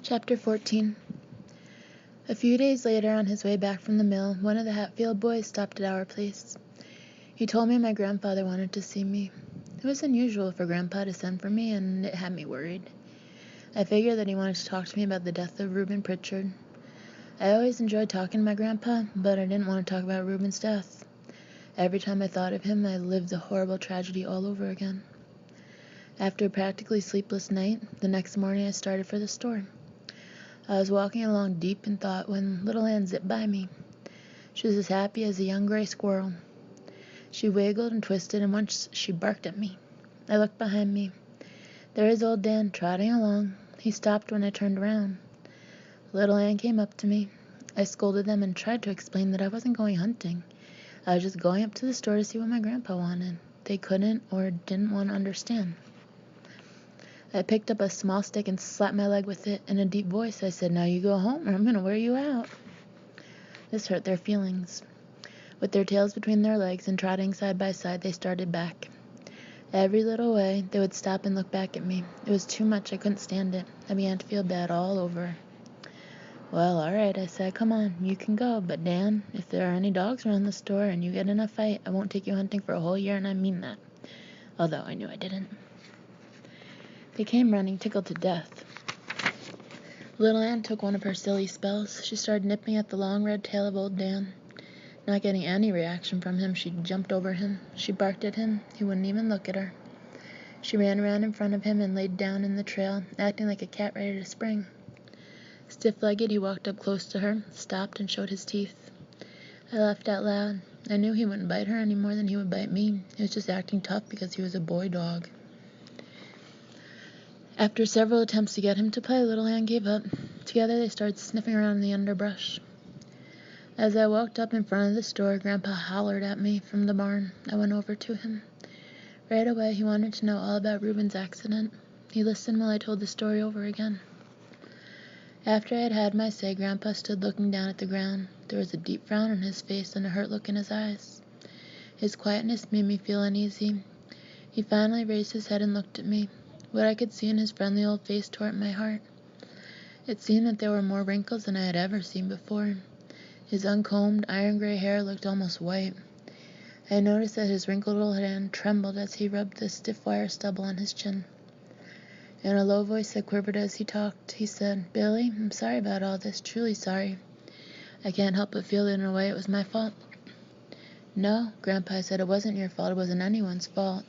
Chapter 14. A few days later, on his way back from the mill, one of the Hatfield boys stopped at our place. He told me my grandfather wanted to see me. It was unusual for Grandpa to send for me, and it had me worried. I figured that he wanted to talk to me about the death of Reuben Pritchard. I always enjoyed talking to my grandpa, but I didn't want to talk about Reuben's death. Every time I thought of him, I lived the horrible tragedy all over again. After a practically sleepless night, the next morning I started for the store. I was walking along deep in thought when Little Ann zipped by me. She was as happy as a young gray squirrel. She wiggled and twisted, and once she barked at me. I looked behind me. There was old Dan trotting along. He stopped when I turned around. Little Ann came up to me. I scolded them and tried to explain that I wasn't going hunting. I was just going up to the store to see what my grandpa wanted. They couldn't or didn't want to understand. I picked up a small stick and slapped my leg with it. In a deep voice, I said, "Now you go home or I'm going to wear you out." This hurt their feelings. With their tails between their legs and trotting side by side, they started back. Every little way, they would stop and look back at me. It was too much. I couldn't stand it. I began to feel bad all over. "Well, all right," I said. "Come on, you can go. But Dan, if there are any dogs around the store and you get in a fight, I won't take you hunting for a whole year, and I mean that." Although I knew I didn't. They came running, tickled to death. Little Ann took one of her silly spells. She started nipping at the long red tail of old Dan. Not getting any reaction from him, she jumped over him. She barked at him. He wouldn't even look at her. She ran around in front of him and laid down in the trail, acting like a cat ready to spring. Stiff-legged, he walked up close to her, stopped, and showed his teeth. I laughed out loud. I knew he wouldn't bite her any more than he would bite me. He was just acting tough because he was a boy dog. After several attempts to get him to play, Little Ann gave up. Together they started sniffing around in the underbrush. As I walked up in front of the store, Grandpa hollered at me from the barn. I went over to him. Right away, he wanted to know all about Reuben's accident. He listened while I told the story over again. After I had had my say, Grandpa stood looking down at the ground. There was a deep frown on his face and a hurt look in his eyes. His quietness made me feel uneasy. He finally raised his head and looked at me. What I could see in his friendly old face tore at my heart. It seemed that there were more wrinkles than I had ever seen before. His uncombed, iron-gray hair looked almost white. I noticed that his wrinkled old hand trembled as he rubbed the stiff wire stubble on his chin. In a low voice that quivered as he talked, he said, "Billy, I'm sorry about all this, truly sorry. I can't help but feel that in a way it was my fault." "No," Grandpa said, "it wasn't your fault. It wasn't anyone's fault.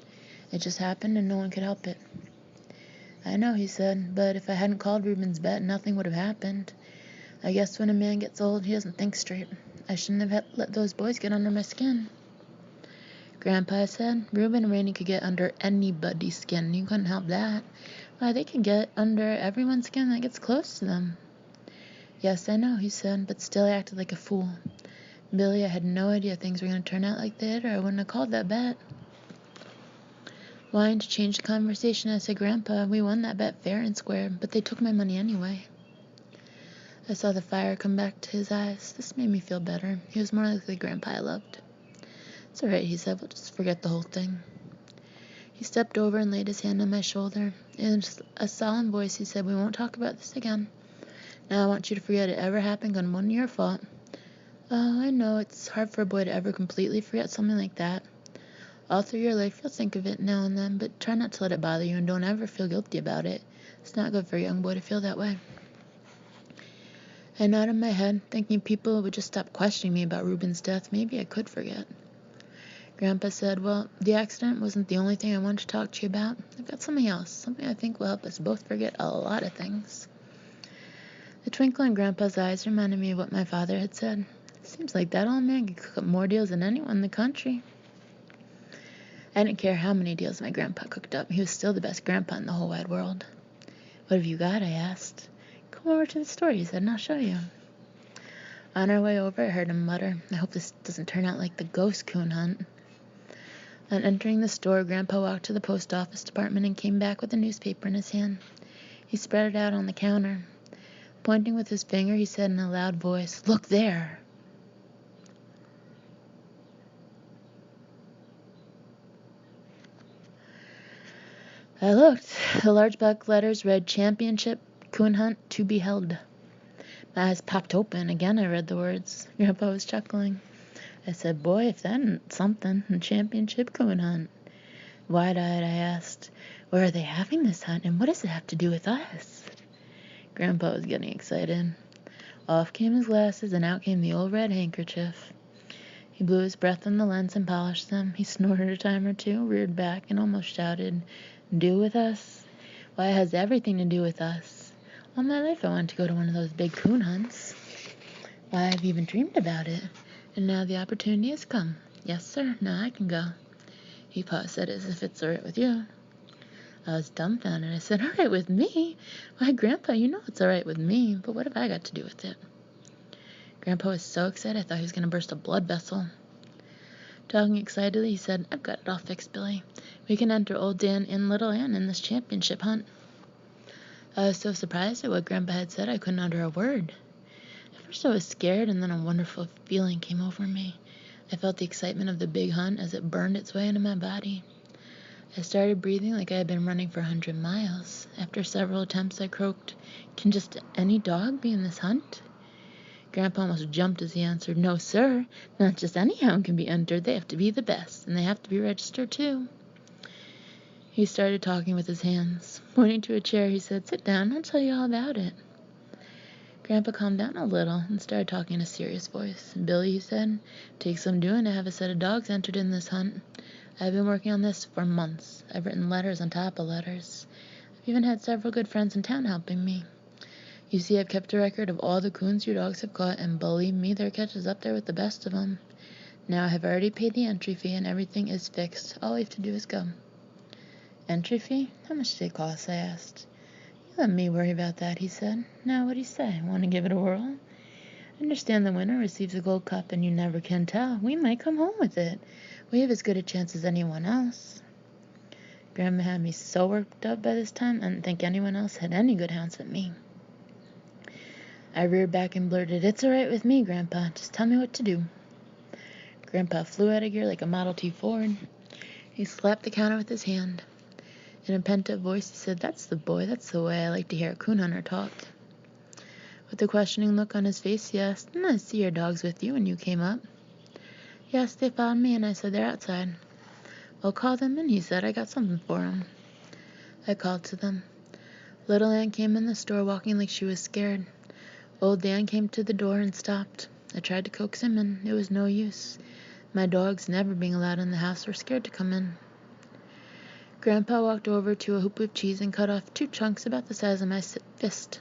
It just happened and no one could help it." "I know," he said, "but if I hadn't called Reuben's bet, nothing would have happened. I guess when a man gets old, he doesn't think straight. I shouldn't have let those boys get under my skin." Grandpa said, "Reuben and Rainey could get under anybody's skin. You couldn't help that. Why, they could get under everyone's skin that gets close to them." "Yes, I know," he said, but still I acted like a fool. "Billy, I had no idea things were going to turn out like they did, or I wouldn't have called that bet." Wanting to change the conversation, I said, "Grandpa, we won that bet fair and square, but they took my money anyway." I saw the fire come back to his eyes. This made me feel better. He was more like the grandpa I loved. "It's all right," he said. "We'll just forget the whole thing." He stepped over and laid his hand on my shoulder. In a solemn voice, he said, "We won't talk about this again. Now I want you to forget it ever happened and wasn't your fault." "Oh, I know. It's hard for a boy to ever completely forget something like that. All through your life, you'll think of it now and then, but try not to let it bother you and don't ever feel guilty about it. It's not good for a young boy to feel that way." I nodded my head, thinking people would just stop questioning me about Reuben's death. Maybe I could forget. Grandpa said, "Well, the accident wasn't the only thing I wanted to talk to you about. I've got something else, something I think will help us both forget a lot of things." The twinkle in Grandpa's eyes reminded me of what my father had said. "Seems like that old man could cook up more deals than anyone in the country." I didn't care how many deals my grandpa cooked up. He was still the best grandpa in the whole wide world. "What have you got?" I asked. "Come over to the store," he said, "and I'll show you." On our way over, I heard him mutter, "I hope this doesn't turn out like the ghost coon hunt." On entering the store, Grandpa walked to the post office department and came back with a newspaper in his hand. He spread it out on the counter. Pointing with his finger, he said in a loud voice, "Look there." I looked. The large black letters read, "Championship coon hunt to be held. My eyes popped open. Again I read the words. Grandpa was chuckling. I said, boy, if that ain't something, a championship coon hunt. Wide-eyed, I asked, where are they having this hunt, and what does it have to do with us? Grandpa was getting excited. Off came his glasses, and out came the old red handkerchief. He blew his breath on the lens and polished them. He snorted a time or two, reared back, and almost shouted, do with us? Why, it has everything to do with us. All my life I wanted to go to one of those big coon hunts. Why, I've even dreamed about it. And now the opportunity has come. Yes, sir, now I can go. He paused as if it's all right with you. I was dumbfounded. I said, all right with me? Why, Grandpa, you know it's all right with me, but what have I got to do with it? Grandpa was so excited I thought he was going to burst a blood vessel. Talking excitedly, he said, I've got it all fixed, Billy. We can enter Old Dan and Little Ann in this championship hunt. I was so surprised at what Grandpa had said I couldn't utter a word. At first I was scared, and then a wonderful feeling came over me. I felt the excitement of the big hunt as it burned its way into my body. I started breathing like I had been running for 100 miles. After several attempts, I croaked, can just any dog be in this hunt? Grandpa almost jumped as he answered, no, sir, not just any hound can be entered. They have to be the best, and they have to be registered, too. He started talking with his hands. Pointing to a chair, he said, sit down, I'll tell you all about it. Grandpa calmed down a little and started talking in a serious voice. Billy, he said, takes some doing to have a set of dogs entered in this hunt. I've been working on this for months. I've written letters on top of letters. I've even had several good friends in town helping me. You see, I've kept a record of all the coons your dogs have caught, and believe me, their catch is up there with the best of them. Now I have already paid the entry fee, and everything is fixed. All we have to do is go. Entry fee? How much did it cost? I asked. You let me worry about that, he said. Now, what do you say? Want to give it a whirl? I understand the winner receives a gold cup, and you never can tell. We might come home with it. We have as good a chance as anyone else. Grandma had me so worked up by this time, I didn't think anyone else had any good hounds at me. I reared back and blurted, it's all right with me, Grandpa. Just tell me what to do. Grandpa flew out of gear like a Model T Ford. He slapped the counter with his hand. In a pent-up voice, he said, that's the boy. That's the way I like to hear a coon hunter talk. With a questioning look on his face, he asked, didn't I see your dogs with you when you came up? Yes, they found me, and I said, they're outside. Well, call them in, he said. I got something for them. I called to them. Little Ann came in the store walking like she was scared. Old Dan came to the door and stopped. I tried to coax him in. It was no use. My dogs, never being allowed in the house, were scared to come in. Grandpa walked over to a hoop of cheese and cut off 2 chunks about the size of my fist.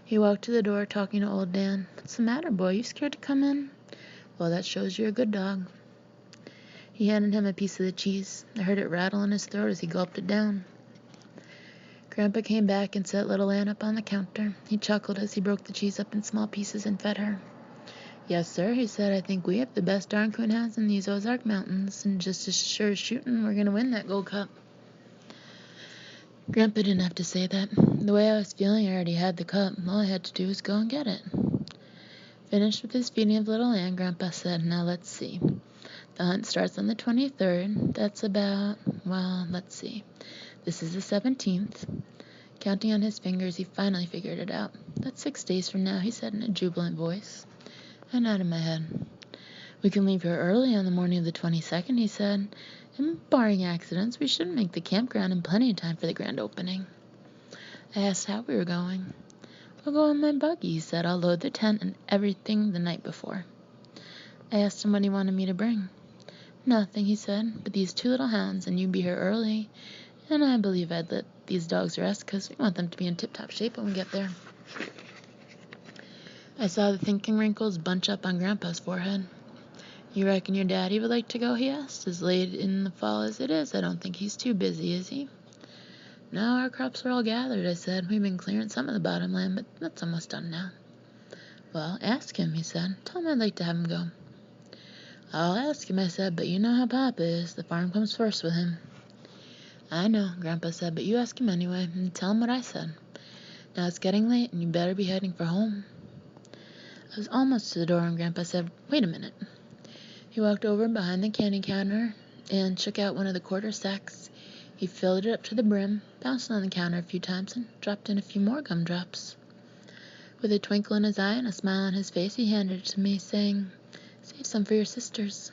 He walked to the door, talking to old Dan. What's the matter, boy? You scared to come in? Well, that shows you're a good dog. He handed him a piece of the cheese. I heard it rattle in his throat as he gulped it down. Grandpa came back and set Little Ann up on the counter. He chuckled as he broke the cheese up in small pieces and fed her. Yes, sir, he said, I think we have the best darn coon hounds in these Ozark Mountains, and just as sure as shooting, we're going to win that gold cup. Grandpa didn't have to say that. The way I was feeling, I already had the cup. All I had to do was go and get it. Finished with his feeding of Little Ann, Grandpa said, now let's see. The hunt starts on the 23rd. That's about, well, let's see. This is the 17th. Counting on his fingers, he finally figured it out. That's 6 days from now, he said in a jubilant voice. I nodded my head. We can leave here early on the morning of the 22nd, he said. And barring accidents, we should make the campground in plenty of time for the grand opening. I asked how we were going. I'll go on my buggy, he said. I'll load the tent and everything the night before. I asked him what he wanted me to bring. Nothing, he said, but these 2 little hounds, and you'd be here early. And I believe I'd let these dogs rest, because we want them to be in tip-top shape when we get there. I saw the thinking wrinkles bunch up on Grandpa's forehead. You reckon your daddy would like to go, he asked. As late in the fall as it is, I don't think he's too busy, is he? No, our crops are all gathered, I said. We've been clearing some of the bottomland, but that's almost done now. Well, ask him, he said. Tell him I'd like to have him go. I'll ask him, I said, but you know how Papa is. The farm comes first with him. I know, Grandpa said, but you ask him anyway, and tell him what I said. Now it's getting late, and you better be heading for home. I was almost to the door, and Grandpa said, wait a minute. He walked over behind the candy counter and shook out one of the quarter sacks. He filled it up to the brim, bounced on the counter a few times, and dropped in a few more gumdrops. With a twinkle in his eye and a smile on his face, he handed it to me, saying, "Save some for your sisters."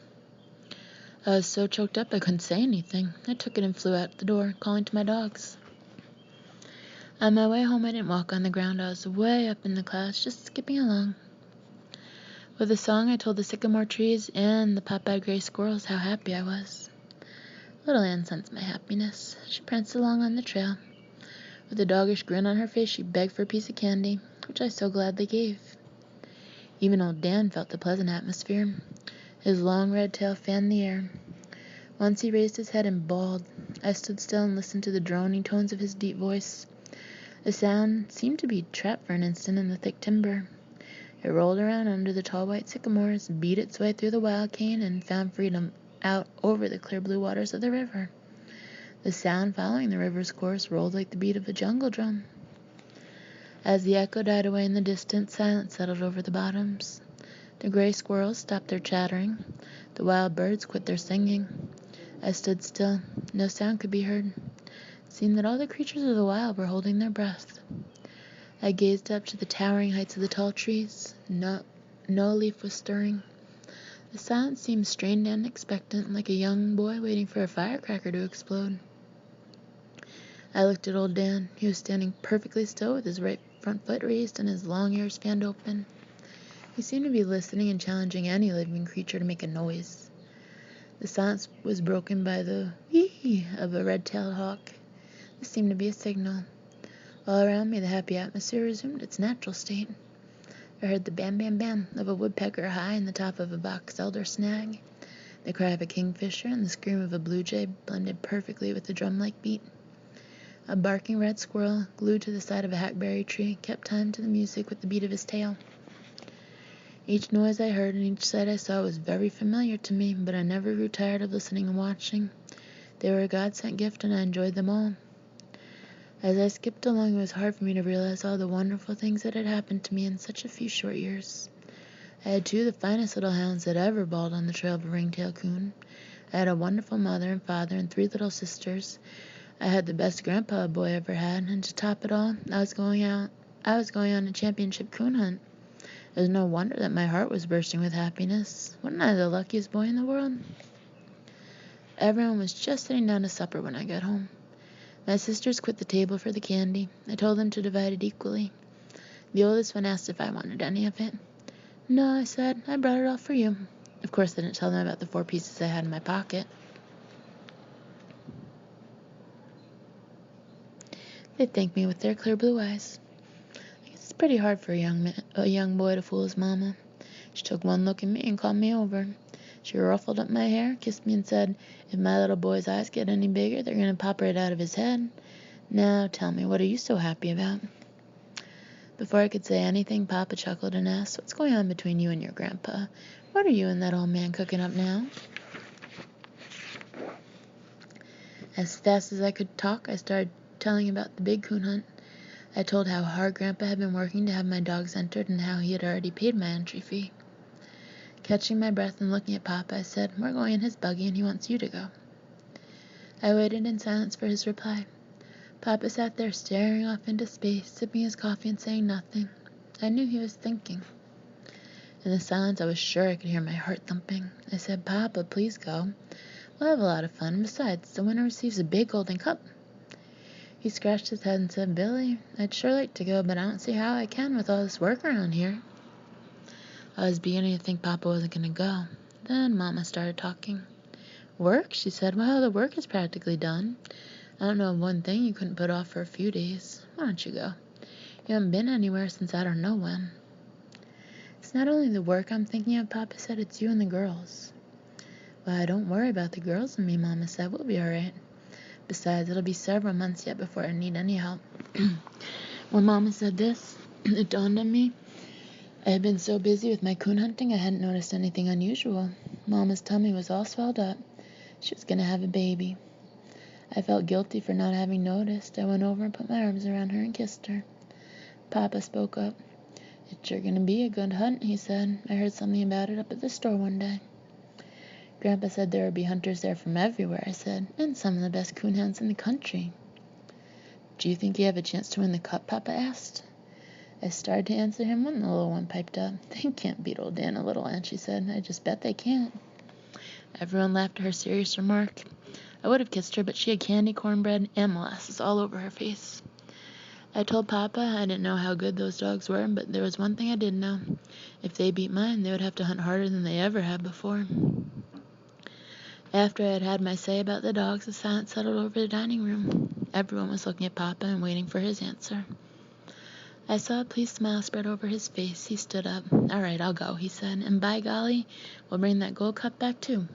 I was so choked up I couldn't say anything. I took it and flew out the door, calling to my dogs. On my way home, I didn't walk on the ground. I was way up in the clouds, just skipping along. With a song, I told the sycamore trees and the pop-eyed gray squirrels how happy I was. Little Ann sensed my happiness. She pranced along on the trail. With a doggish grin on her face, she begged for a piece of candy, which I so gladly gave. Even old Dan felt the pleasant atmosphere. His long red tail fanned the air. Once he raised his head and bawled. I stood still and listened to the droning tones of his deep voice. The sound seemed to be trapped for an instant in the thick timber. It rolled around under the tall white sycamores, beat its way through the wild cane, and found freedom out over the clear blue waters of the river. The sound following the river's course rolled like the beat of a jungle drum. As the echo died away in the distance, silence settled over the bottoms. The gray squirrels stopped their chattering. The wild birds quit their singing. I stood still. No sound could be heard. It seemed that all the creatures of the wild were holding their breath. I gazed up to the towering heights of the tall trees. No leaf was stirring. The silence seemed strained and expectant, like a young boy waiting for a firecracker to explode. I looked at old Dan. He was standing perfectly still with his right front foot raised and his long ears fanned open. He seemed to be listening and challenging any living creature to make a noise. The silence was broken by the whee of a red-tailed hawk. This seemed to be a signal. All around me, the happy atmosphere resumed its natural state. I heard the bam-bam-bam of a woodpecker high in the top of a box elder snag. The cry of a kingfisher and the scream of a blue jay blended perfectly with the drum-like beat. A barking red squirrel, glued to the side of a hackberry tree, kept time to the music with the beat of his tail. Each noise I heard and each sight I saw was very familiar to me, but I never grew tired of listening and watching. They were a God-sent gift, and I enjoyed them all. As I skipped along, it was hard for me to realize all the wonderful things that had happened to me in such a few short years. I had two of the finest little hounds that ever bawled on the trail of a ringtail coon. I had a wonderful mother and father and 3 little sisters. I had the best grandpa a boy ever had, and to top it all, I was going on a championship coon hunt. It was no wonder that my heart was bursting with happiness. Wasn't I the luckiest boy in the world? Everyone was just sitting down to supper when I got home. My sisters quit the table for the candy. I told them to divide it equally. The oldest one asked if I wanted any of it. "No," I said. "I brought it all for you." Of course, I didn't tell them about the 4 pieces I had in my pocket. They thanked me with their clear blue eyes. I guess it's pretty hard for a young boy to fool his mama. She took one look at me and called me over. She ruffled up my hair, kissed me, and said, "If my little boy's eyes get any bigger, they're going to pop right out of his head. Now, tell me, what are you so happy about?" Before I could say anything, Papa chuckled and asked, "What's going on between you and your grandpa? What are you and that old man cooking up now?" As fast as I could talk, I started telling about the big coon hunt. I told how hard Grandpa had been working to have my dogs entered and how he had already paid my entry fee. Catching my breath and looking at Papa, I said, "We're going in his buggy and he wants you to go." I waited in silence for his reply. Papa sat there staring off into space, sipping his coffee and saying nothing. I knew he was thinking. In the silence, I was sure I could hear my heart thumping. I said, "Papa, please go. We'll have a lot of fun. Besides, the winner receives a big golden cup." He scratched his head and said, "Billy, I'd sure like to go, but I don't see how I can with all this work around here." I was beginning to think Papa wasn't going to go. Then Mama started talking. "Work?" she said. "Well, the work is practically done. I don't know of one thing you couldn't put off for a few days. Why don't you go? You haven't been anywhere since I don't know when." "It's not only the work I'm thinking of," Papa said. "It's you and the girls." "Well, don't worry about the girls and me," Mama said. "We'll be all right. Besides, it'll be several months yet before I need any help." When Mama said this, it dawned on me. I had been so busy with my coon hunting, I hadn't noticed anything unusual. Mama's tummy was all swelled up. She was going to have a baby. I felt guilty for not having noticed. I went over and put my arms around her and kissed her. Papa spoke up. "It's sure going to be a good hunt," he said. "I heard something about it up at the store one day." Grandpa said there would be hunters there from everywhere, I said, and some of the best coonhounds in the country. Do you think you have a chance to win the cup, Papa asked. I started to answer him when the little one piped up. They can't beat old Dan a little, Aunt, she said. I just bet they can't. Everyone laughed at her serious remark. I would have kissed her, but she had candy, cornbread, and molasses all over her face. I told Papa I didn't know how good those dogs were, but there was one thing I did know. If they beat mine, they would have to hunt harder than they ever had before. After I had had my say about the dogs, the silence settled over the dining room. Everyone was looking at Papa and waiting for his answer. I saw a pleased smile spread over his face. He stood up. All right, I'll go, he said, and by golly, we'll bring that gold cup back too.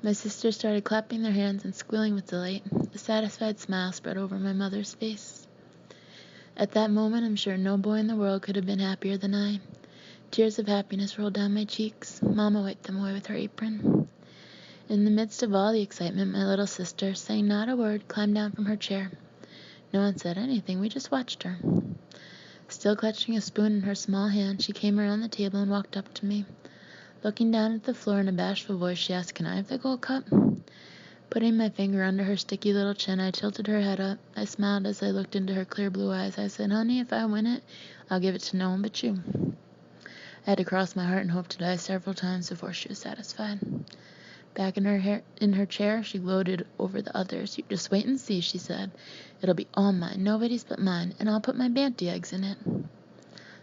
My sisters started clapping their hands and squealing with delight. A satisfied smile spread over my mother's face. At that moment, I'm sure no boy in the world could have been happier than I. Tears of happiness rolled down my cheeks. Mama wiped them away with her apron. In the midst of all the excitement, my little sister, saying not a word, climbed down from her chair. No one said anything, we just watched her. Still clutching a spoon in her small hand, she came around the table and walked up to me. Looking down at the floor in a bashful voice, she asked, Can I have the gold cup? Putting my finger under her sticky little chin, I tilted her head up. I smiled as I looked into her clear blue eyes. I said, Honey, if I win it, I'll give it to no one but you. I had to cross my heart and hope to die several times before she was satisfied. Back in her chair, she gloated over the others. You just wait and see, she said. It'll be all mine, nobody's but mine, and I'll put my banty eggs in it.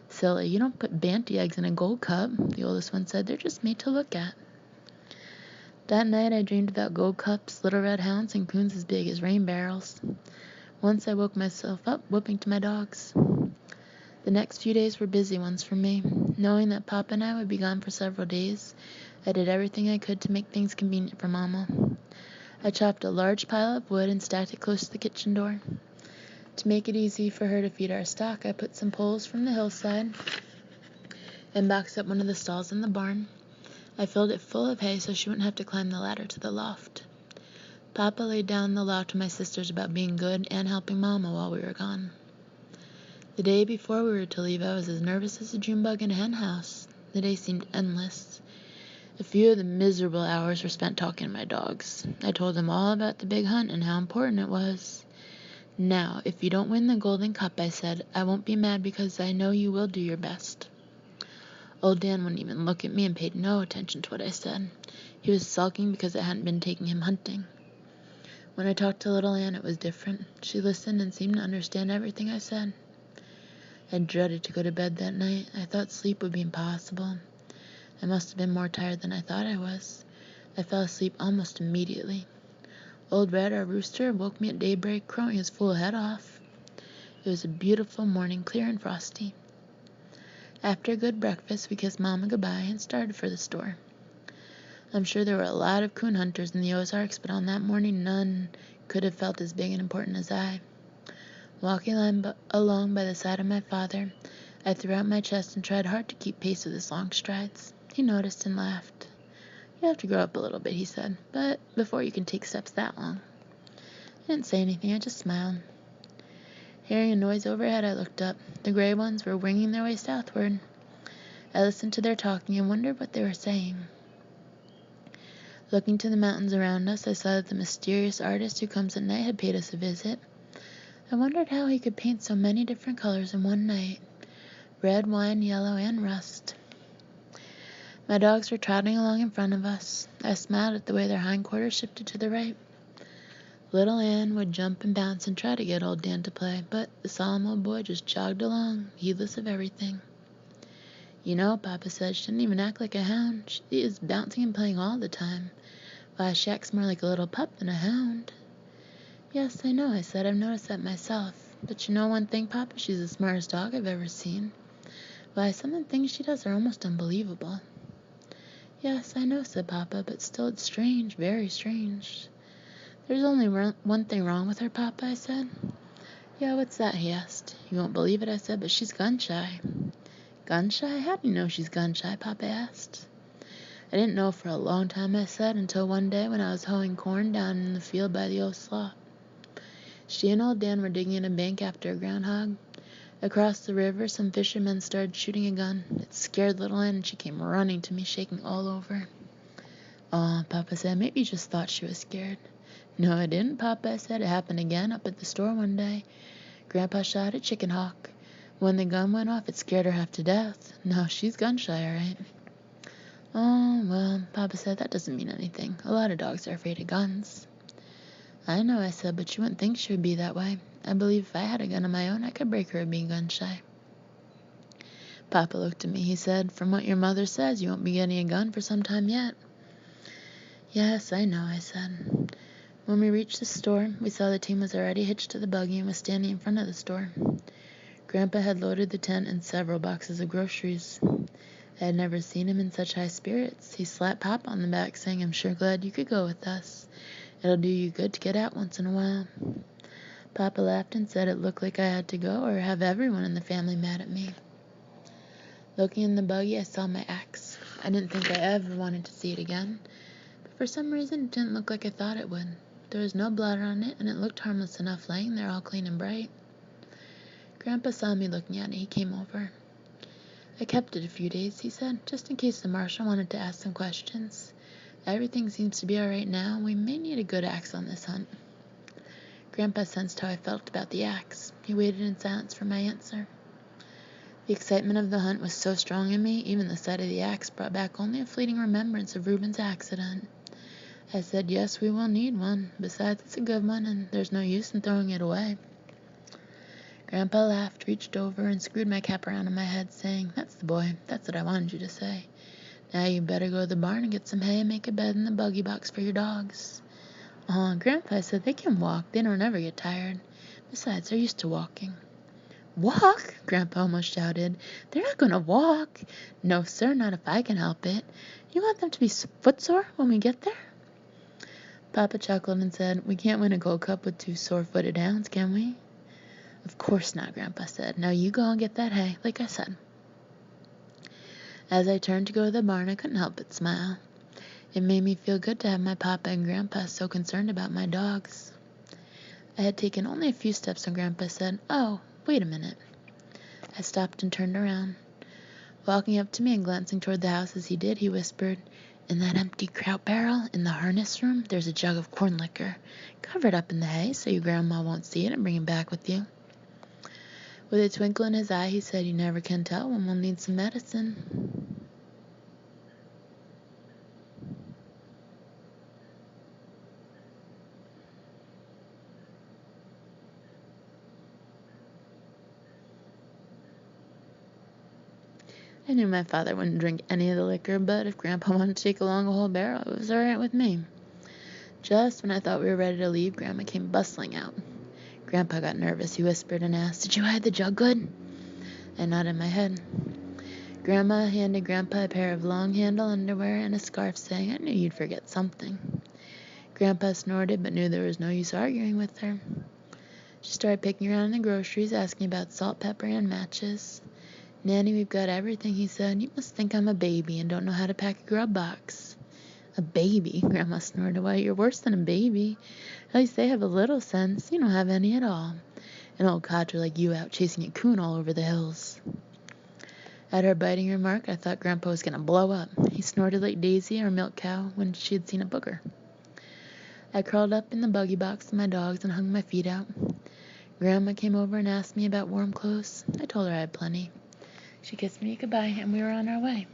Silly, you don't put banty eggs in a gold cup, the oldest one said. They're just made to look at. That night I dreamed about gold cups, little red hounds, and coons as big as rain barrels. Once I woke myself up, whooping to my dogs. The next few days were busy ones for me. Knowing that Papa and I would be gone for several days, I did everything I could to make things convenient for Mama. I chopped a large pile of wood and stacked it close to the kitchen door. To make it easy for her to feed our stock, I put some poles from the hillside and boxed up one of the stalls in the barn. I filled it full of hay so she wouldn't have to climb the ladder to the loft. Papa laid down the law to my sisters about being good and helping Mama while we were gone. The day before we were to leave, I was as nervous as a June bug in a hen house. The day seemed endless. A few of the miserable hours were spent talking to my dogs. I told them all about the big hunt and how important it was. Now, if you don't win the golden cup, I said, I won't be mad because I know you will do your best. Old Dan wouldn't even look at me and paid no attention to what I said. He was sulking because I hadn't been taking him hunting. When I talked to little Ann, it was different. She listened and seemed to understand everything I said. I dreaded to go to bed that night. I thought sleep would be impossible. I must have been more tired than I thought I was. I fell asleep almost immediately. Old Red, our rooster, woke me at daybreak, crowing his full head off. It was a beautiful morning, clear and frosty. After a good breakfast, we kissed Mama goodbye and started for the store. I'm sure there were a lot of coon hunters in the Ozarks, but on that morning none could have felt as big and important as I. Walking along by the side of my father, I threw out my chest and tried hard to keep pace with his long strides. He noticed and laughed. You have to grow up a little bit, he said, but before you can take steps that long. I didn't say anything, I just smiled. Hearing a noise overhead, I looked up. The gray ones were winging their way southward. I listened to their talking and wondered what they were saying. Looking to the mountains around us, I saw that the mysterious artist who comes at night had paid us a visit. I wondered how he could paint so many different colors in one night. Red, wine, yellow, and rust. My dogs were trotting along in front of us. I smiled at the way their hindquarters shifted to the right. Little Ann would jump and bounce and try to get old Dan to play, but the solemn old boy just jogged along, heedless of everything. You know, Papa said, she didn't even act like a hound. She is bouncing and playing all the time. Why, she acts more like a little pup than a hound. Yes, I know, I said. I've noticed that myself. But you know one thing, Papa? She's the smartest dog I've ever seen. Why, some of the things she does are almost unbelievable. Yes, I know, said Papa, but still it's strange, very strange. There's only one thing wrong with her, Papa, I said. Yeah, what's that, he asked. You won't believe it, I said, but she's gun-shy. Gun-shy? How do you know she's gun-shy, Papa asked. I didn't know for a long time, I said, until one day when I was hoeing corn down in the field by the old slough. She and old Dan were digging in a bank after a groundhog. Across the river, some fishermen started shooting a gun. It scared little Ann, and she came running to me, shaking all over. Oh, Papa said, maybe you just thought she was scared. No, I didn't, Papa, I said. It happened again up at the store one day. Grandpa shot a chicken hawk. When the gun went off, it scared her half to death. No, she's gun shy, all right. Oh, well, Papa said, that doesn't mean anything. A lot of dogs are afraid of guns. I know, I said, but you wouldn't think she would be that way. I believe if I had a gun of my own, I could break her of being gun shy. Papa looked at me. He said, from what your mother says, you won't be getting a gun for some time yet. Yes, I know, I said. When we reached the store, we saw the team was already hitched to the buggy and was standing in front of the store. Grandpa had loaded the tent and several boxes of groceries. I had never seen him in such high spirits. He slapped Papa on the back, saying, I'm sure glad you could go with us. It'll do you good to get out once in a while. Papa laughed and said it looked like I had to go or have everyone in the family mad at me. Looking in the buggy, I saw my axe. I didn't think I ever wanted to see it again, but for some reason it didn't look like I thought it would. There was no blood on it, and it looked harmless enough laying there all clean and bright. Grandpa saw me looking at it. He came over. I kept it a few days, he said, just in case the marshal wanted to ask some questions. Everything seems to be all right now. We may need a good axe on this hunt. Grandpa sensed how I felt about the axe. He waited in silence for my answer. The excitement of the hunt was so strong in me, even the sight of the axe brought back only a fleeting remembrance of Reuben's accident. I said, yes, we will need one. Besides, it's a good one, and there's no use in throwing it away. Grandpa laughed, reached over, and screwed my cap around on my head, saying, that's the boy. That's what I wanted you to say. Now you better go to the barn and get some hay and make a bed in the buggy box for your dogs. Oh, Grandpa said they can walk. They don't ever get tired. Besides, they're used to walking. Walk? Grandpa almost shouted. They're not going to walk. No, sir, not if I can help it. You want them to be footsore when we get there? Papa chuckled and said, we can't win a Gold Cup with 2 sore-footed hounds, can we? Of course not, Grandpa said. Now you go and get that hay, like I said. As I turned to go to the barn, I couldn't help but smile. It made me feel good to have my Papa and Grandpa so concerned about my dogs. I had taken only a few steps when Grandpa said, oh, wait a minute. I stopped and turned around. Walking up to me and glancing toward the house as he did, he whispered, in that empty kraut barrel in the harness room, there's a jug of corn liquor. Cover it up in the hay so your grandma won't see it and bring it back with you. With a twinkle in his eye, he said, you never can tell when we'll need some medicine. I knew my father wouldn't drink any of the liquor, but if Grandpa wanted to take along a whole barrel, it was all right with me. Just when I thought we were ready to leave, Grandma came bustling out. Grandpa got nervous. He whispered and asked, did you hide the jug good? I nodded my head. Grandma handed Grandpa a pair of long-handle underwear and a scarf, saying, I knew you'd forget something. Grandpa snorted, but knew there was no use arguing with her. She started picking around in the groceries, asking about salt, pepper, and matches. Nanny, we've got everything, he said. You must think I'm a baby and don't know how to pack a grub box. A baby? Grandma snorted. Why, you're worse than a baby. At least they have a little sense. You don't have any at all. An old codger like you out chasing a coon all over the hills. At her biting remark, I thought Grandpa was going to blow up. He snorted like Daisy, our milk cow, when she had seen a booger. I crawled up in the buggy box with my dogs and hung my feet out. Grandma came over and asked me about warm clothes. I told her I had plenty. She kissed me goodbye, and we were on our way.